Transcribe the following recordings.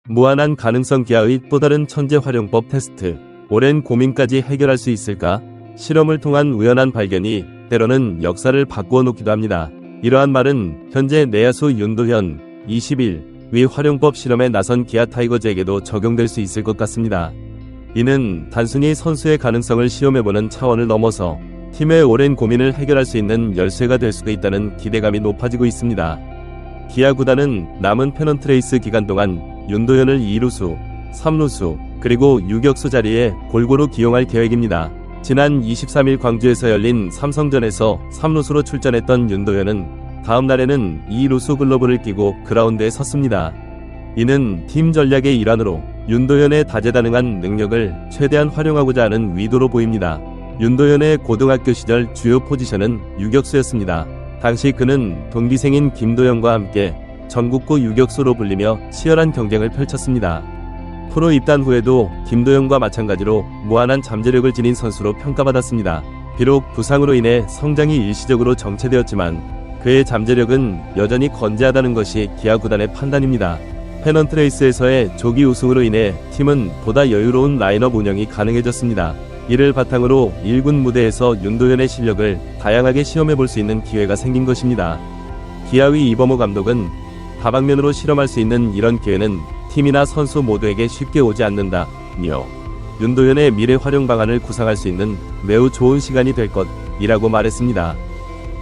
무한한 가능성 기아의 또 다른 천재 활용법 테스트. 오랜 고민까지 해결할 수 있을까? 실험을 통한 우연한 발견이 때로는 역사를 바꾸어 놓기도 합니다. 이러한 말은 현재 내야수 윤도현 21위 활용법 실험에 나선 기아 타이거즈에게도 적용될 수 있을 것 같습니다. 이는 단순히 선수의 가능성을 시험해보는 차원을 넘어서 팀의 오랜 고민을 해결할 수 있는 열쇠가 될 수도 있다는 기대감이 높아지고 있습니다. 기아 구단은 남은 페넌트레이스 기간 동안 윤도현을 2루수, 3루수, 그리고 유격수 자리에 골고루 기용할 계획입니다. 지난 23일 광주에서 열린 삼성전에서 3루수로 출전했던 윤도현은 다음 날에는 2루수 글러브를 끼고 그라운드에 섰습니다. 이는 팀 전략의 일환으로 윤도현의 다재다능한 능력을 최대한 활용하고자 하는 의도로 보입니다. 윤도현의 고등학교 시절 주요 포지션은 유격수였습니다. 당시 그는 동기생인 김도영과 함께 전국구 유격수로 불리며 치열한 경쟁을 펼쳤습니다. 프로 입단 후에도 김도영과 마찬가지로 무한한 잠재력을 지닌 선수로 평가받았습니다. 비록 부상으로 인해 성장이 일시적으로 정체되었지만 그의 잠재력은 여전히 건재하다는 것이 기아 구단의 판단입니다. 페넌트레이스에서의 조기 우승으로 인해 팀은 보다 여유로운 라인업 운영이 가능해졌습니다. 이를 바탕으로 1군 무대에서 윤도현의 실력을 다양하게 시험해볼 수 있는 기회가 생긴 것입니다. 기아의 이범호 감독은 다방면으로 실험할 수 있는 이런 기회는 팀이나 선수 모두에게 쉽게 오지 않는다며 윤도현의 미래 활용 방안을 구상할 수 있는 매우 좋은 시간이 될 것이라고 말했습니다.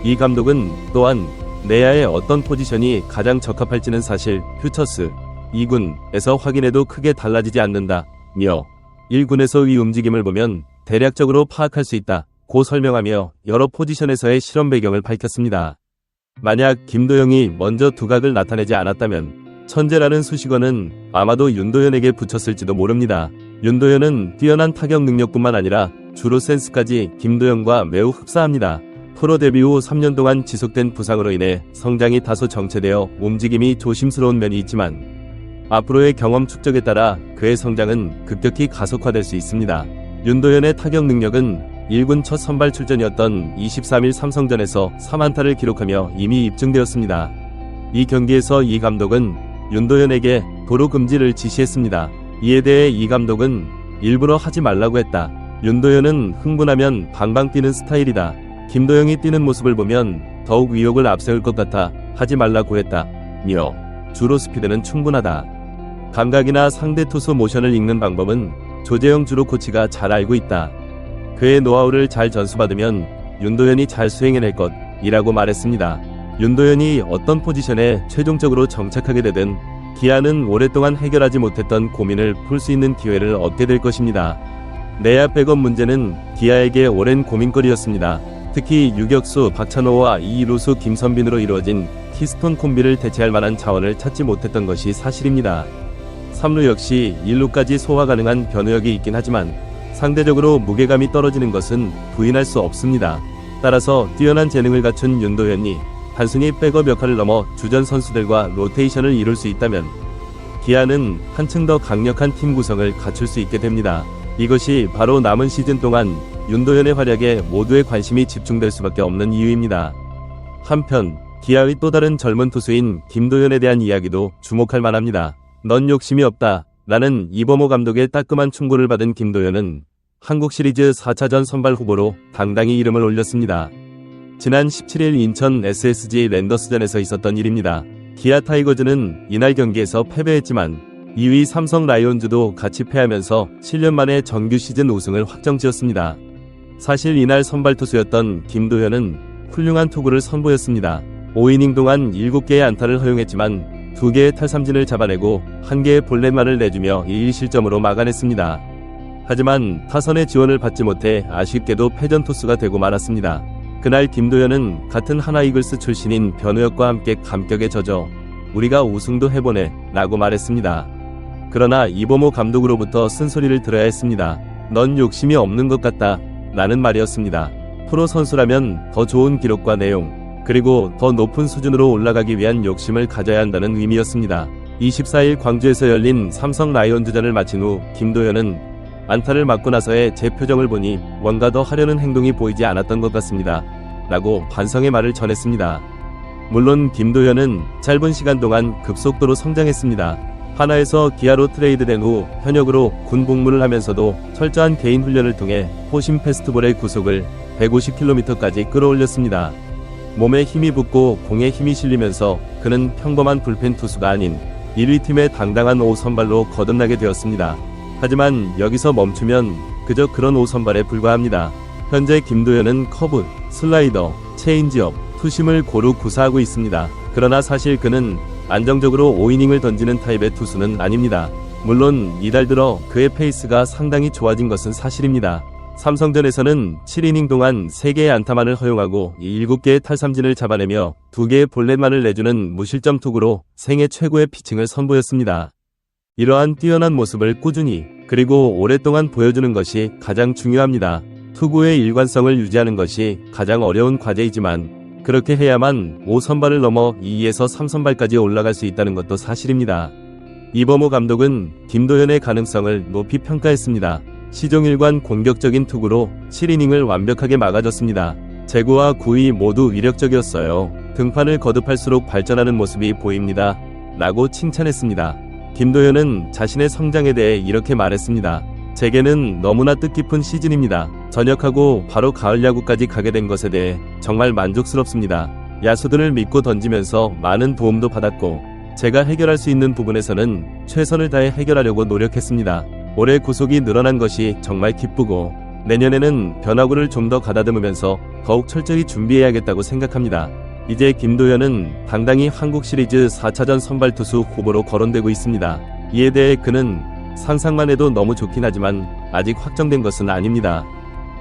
이 감독은 또한 내야의 어떤 포지션이 가장 적합할지는 사실 퓨처스 2군에서 확인해도 크게 달라지지 않는다며 1군에서의 움직임을 보면 대략적으로 파악할 수 있다고 설명하며 여러 포지션에서의 실험 배경을 밝혔습니다. 만약 김도영이 먼저 두각을 나타내지 않았다면 천재라는 수식어는 아마도 윤도현에게 붙였을지도 모릅니다. 윤도현은 뛰어난 타격 능력뿐만 아니라 주루 센스까지 김도영과 매우 흡사합니다. 프로 데뷔 후 3년 동안 지속된 부상으로 인해 성장이 다소 정체되어 움직임이 조심스러운 면이 있지만 앞으로의 경험 축적에 따라 그의 성장은 급격히 가속화될 수 있습니다. 윤도현의 타격 능력은 1군 첫 선발 출전이었던 23일 삼성전에서 3안타를 기록하며 이미 입증되었습니다. 이 경기에서 이 감독은 윤도현에게 도루 금지를 지시했습니다. 이에 대해 이 감독은 일부러 하지 말라고 했다. 윤도현은 흥분하면 방방 뛰는 스타일이다. 김도영이 뛰는 모습을 보면 더욱 의욕을 앞세울 것 같아 하지 말라고 했다며 주로 스피드는 충분하다. 감각이나 상대 투수 모션을 읽는 방법은 조재영 주루 코치가 잘 알고 있다. 그의 노하우를 잘 전수받으면 윤도현이 잘 수행해낼 것이라고 말했습니다. 윤도현이 어떤 포지션에 최종적으로 정착하게 되든 기아는 오랫동안 해결하지 못했던 고민을 풀 수 있는 기회를 얻게 될 것입니다. 내야 백업 문제는 기아에게 오랜 고민거리였습니다. 특히 유격수 박찬호와 2루수 김선빈으로 이루어진 키스톤 콤비를 대체할 만한 자원을 찾지 못했던 것이 사실입니다. 3루 역시 1루까지 소화 가능한 변우혁이 있긴 하지만 상대적으로 무게감이 떨어지는 것은 부인할 수 없습니다. 따라서 뛰어난 재능을 갖춘 윤도현이 단순히 백업 역할을 넘어 주전 선수들과 로테이션을 이룰 수 있다면 기아는 한층 더 강력한 팀 구성을 갖출 수 있게 됩니다. 이것이 바로 남은 시즌 동안 윤도현의 활약에 모두의 관심이 집중될 수밖에 없는 이유입니다. 한편 기아의 또 다른 젊은 투수인 김도현에 대한 이야기도 주목할 만합니다. 넌 욕심이 없다 라는 이범호 감독의 따끔한 충고를 받은 김도현은 한국 시리즈 4차전 선발 후보로 당당히 이름을 올렸습니다. 지난 17일 인천 SSG 랜더스전에서 있었던 일입니다. 기아 타이거즈는 이날 경기에서 패배했지만 2위 삼성 라이온즈도 같이 패하면서 7년 만에 정규 시즌 우승을 확정지었습니다. 사실 이날 선발 투수였던 김도현은 훌륭한 투구를 선보였습니다. 5이닝 동안 7개의 안타를 허용했지만 2개의 탈삼진을 잡아내고 1개의 볼넷만을 내주며 2실점으로 막아냈습니다. 하지만 타선의 지원을 받지 못해 아쉽게도 패전 투수가 되고 말았습니다. 그날 김도현은 같은 하나이글스 출신인 변우혁과 함께 감격에 젖어 우리가 우승도 해보네 라고 말했습니다. 그러나 이범호 감독으로부터 쓴소리를 들어야 했습니다. 넌 욕심이 없는 것 같다 라는 말이었습니다. 프로 선수라면 더 좋은 기록과 내용 그리고 더 높은 수준으로 올라가기 위한 욕심을 가져야 한다는 의미였습니다. 24일 광주에서 열린 삼성 라이온즈전을 마친 후 김도현은 안타를 맞고 나서의 제 표정을 보니 뭔가 더 하려는 행동이 보이지 않았던 것 같습니다 라고 반성의 말을 전했습니다. 물론 김도현은 짧은 시간 동안 급속도로 성장했습니다. 하나에서 기아로 트레이드된 후 현역으로 군 복무를 하면서도 철저한 개인 훈련을 통해 포심 패스트볼의 구속을 150km까지 끌어올렸습니다. 몸에 힘이 붙고 공에 힘이 실리면서 그는 평범한 불펜 투수가 아닌 1위 팀의 당당한 5선발로 거듭나게 되었습니다. 하지만 여기서 멈추면 그저 그런 5선발에 불과합니다. 현재 김도현은 커브, 슬라이더, 체인지업, 투심을 고루 구사하고 있습니다. 그러나 사실 그는 안정적으로 5이닝을 던지는 타입의 투수는 아닙니다. 물론 이달 들어 그의 페이스가 상당히 좋아진 것은 사실입니다. 삼성전에서는 7이닝 동안 3개의 안타만을 허용하고 7개의 탈삼진을 잡아내며 2개의 볼넷만을 내주는 무실점 투구로 생애 최고의 피칭을 선보였습니다. 이러한 뛰어난 모습을 꾸준히 그리고 오랫동안 보여주는 것이 가장 중요합니다. 투구의 일관성을 유지하는 것이 가장 어려운 과제이지만 그렇게 해야만 5선발을 넘어 2에서 3선발까지 올라갈 수 있다는 것도 사실입니다. 이범호 감독은 김도현의 가능성을 높이 평가했습니다. 시종일관 공격적인 투구로 7이닝을 완벽하게 막아줬습니다. 제구와 구위 모두 위력적이었어요. 등판을 거듭할수록 발전하는 모습이 보입니다. 라고 칭찬했습니다. 김도현은 자신의 성장에 대해 이렇게 말했습니다. 제게는 너무나 뜻깊은 시즌입니다. 전역하고 바로 가을 야구까지 가게 된 것에 대해 정말 만족스럽습니다. 야수들을 믿고 던지면서 많은 도움도 받았고 제가 해결할 수 있는 부분에서는 최선을 다해 해결하려고 노력했습니다. 올해 구속이 늘어난 것이 정말 기쁘고 내년에는 변화구를 좀 더 가다듬으면서 더욱 철저히 준비해야겠다고 생각합니다. 이제 김도현은 당당히 한국 시리즈 4차전 선발 투수 후보로 거론되고 있습니다. 이에 대해 그는 상상만 해도 너무 좋긴 하지만 아직 확정된 것은 아닙니다.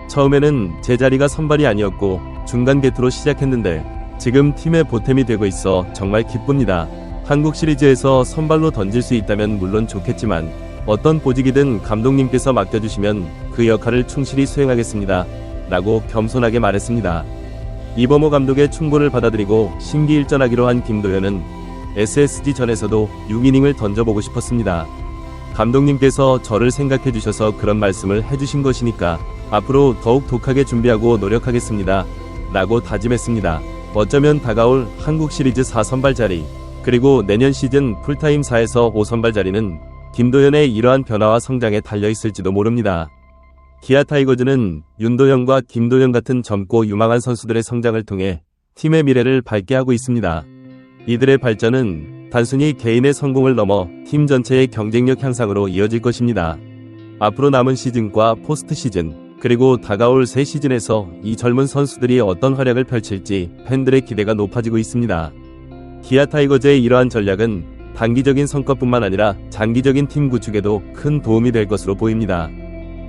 처음에는 제 자리가 선발이 아니었고 중간 개투로 시작했는데 지금 팀의 보탬이 되고 있어 정말 기쁩니다. 한국 시리즈에서 선발로 던질 수 있다면 물론 좋겠지만 어떤 보직이든 감독님께서 맡겨주시면 그 역할을 충실히 수행하겠습니다. 라고 겸손하게 말했습니다. 이범호 감독의 충고를 받아들이고 심기일전하기로 한 김도현은 SSG전에서도 6이닝을 던져보고 싶었습니다. 감독님께서 저를 생각해 주셔서 그런 말씀을 해주신 것이니까 앞으로 더욱 독하게 준비하고 노력하겠습니다. 라고 다짐했습니다. 어쩌면 다가올 한국 시리즈 4선발 자리 그리고 내년 시즌 풀타임 4에서 5선발 자리는 김도현의 이러한 변화와 성장에 달려있을지도 모릅니다. 기아 타이거즈는 윤도현과 김도현 같은 젊고 유망한 선수들의 성장을 통해 팀의 미래를 밝게 하고 있습니다. 이들의 발전은 단순히 개인의 성공을 넘어 팀 전체의 경쟁력 향상으로 이어질 것입니다. 앞으로 남은 시즌과 포스트 시즌 그리고 다가올 새 시즌에서 이 젊은 선수들이 어떤 활약을 펼칠지 팬들의 기대가 높아지고 있습니다. 기아 타이거즈의 이러한 전략은 단기적인 성과뿐만 아니라 장기적인 팀 구축에도 큰 도움이 될 것으로 보입니다.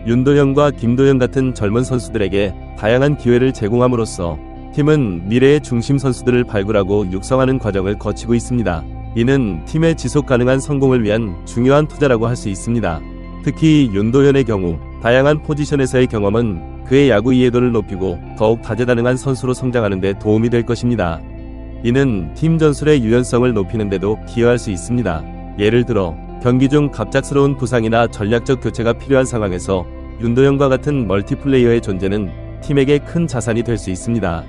윤도현과 김도현 같은 젊은 선수들에게 다양한 기회를 제공함으로써 팀은 미래의 중심 선수들을 발굴하고 육성하는 과정을 거치고 있습니다. 이는 팀의 지속 가능한 성공을 위한 중요한 투자라고 할 수 있습니다. 특히 윤도현의 경우 다양한 포지션에서의 경험은 그의 야구 이해도를 높이고 더욱 다재다능한 선수로 성장하는 데 도움이 될 것입니다. 이는 팀 전술의 유연성을 높이는 데도 기여할 수 있습니다. 예를 들어 경기 중 갑작스러운 부상이나 전략적 교체가 필요한 상황에서 윤도현과 같은 멀티플레이어의 존재는 팀에게 큰 자산이 될 수 있습니다.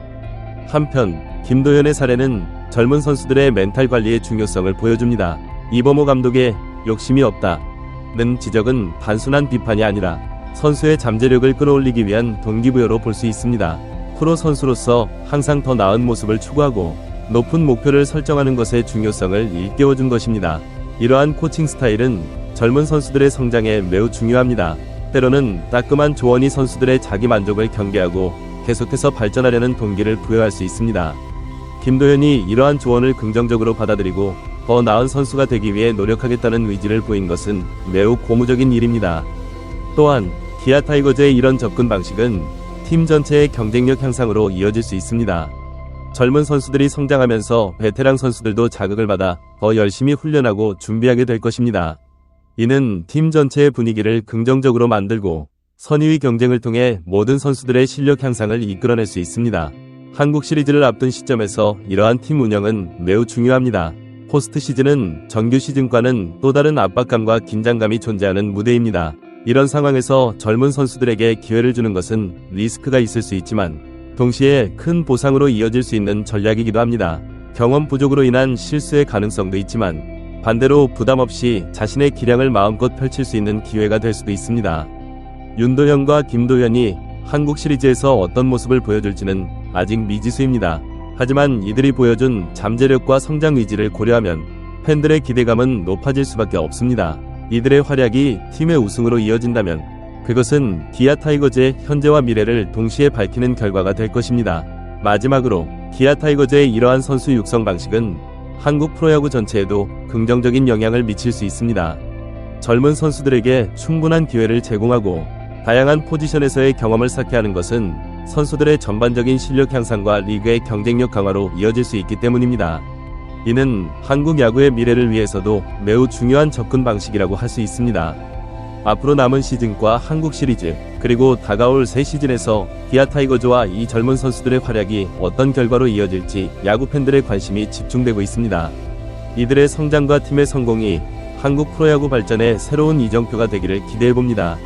한편 김도현의 사례는 젊은 선수들의 멘탈 관리의 중요성을 보여줍니다. 이범호 감독의 욕심이 없다는 지적은 단순한 비판이 아니라 선수의 잠재력을 끌어올리기 위한 동기부여로 볼 수 있습니다. 프로 선수로서 항상 더 나은 모습을 추구하고 높은 목표를 설정하는 것의 중요성을 일깨워준 것입니다. 이러한 코칭 스타일은 젊은 선수들의 성장에 매우 중요합니다. 때로는 따끔한 조언이 선수들의 자기 만족을 경계하고 계속해서 발전하려는 동기를 부여할 수 있습니다. 김도현이 이러한 조언을 긍정적으로 받아들이고 더 나은 선수가 되기 위해 노력하겠다는 의지를 보인 것은 매우 고무적인 일입니다. 또한 기아 타이거즈의 이런 접근 방식은 팀 전체의 경쟁력 향상으로 이어질 수 있습니다. 젊은 선수들이 성장하면서 베테랑 선수들도 자극을 받아 더 열심히 훈련하고 준비하게 될 것입니다. 이는 팀 전체의 분위기를 긍정적으로 만들고 선의의 경쟁을 통해 모든 선수들의 실력 향상을 이끌어낼 수 있습니다. 한국 시리즈를 앞둔 시점에서 이러한 팀 운영은 매우 중요합니다. 포스트 시즌은 정규 시즌과는 또 다른 압박감과 긴장감이 존재하는 무대입니다. 이런 상황에서 젊은 선수들에게 기회를 주는 것은 리스크가 있을 수 있지만 동시에 큰 보상으로 이어질 수 있는 전략이기도 합니다. 경험 부족으로 인한 실수의 가능성도 있지만 반대로 부담 없이 자신의 기량을 마음껏 펼칠 수 있는 기회가 될 수도 있습니다. 윤도현과 김도현이 한국 시리즈에서 어떤 모습을 보여줄지는 아직 미지수입니다. 하지만 이들이 보여준 잠재력과 성장 의지를 고려하면 팬들의 기대감은 높아질 수밖에 없습니다. 이들의 활약이 팀의 우승으로 이어진다면 그것은 기아 타이거즈의 현재와 미래를 동시에 밝히는 결과가 될 것입니다. 마지막으로 기아 타이거즈의 이러한 선수 육성 방식은 한국 프로야구 전체에도 긍정적인 영향을 미칠 수 있습니다. 젊은 선수들에게 충분한 기회를 제공하고 다양한 포지션에서의 경험을 쌓게 하는 것은 선수들의 전반적인 실력 향상과 리그의 경쟁력 강화로 이어질 수 있기 때문입니다. 이는 한국 야구의 미래를 위해서도 매우 중요한 접근 방식이라고 할 수 있습니다. 앞으로 남은 시즌과 한국 시리즈, 그리고 다가올 새 시즌에서 기아 타이거즈와 이 젊은 선수들의 활약이 어떤 결과로 이어질지 야구 팬들의 관심이 집중되고 있습니다. 이들의 성장과 팀의 성공이 한국 프로야구 발전의 새로운 이정표가 되기를 기대해봅니다.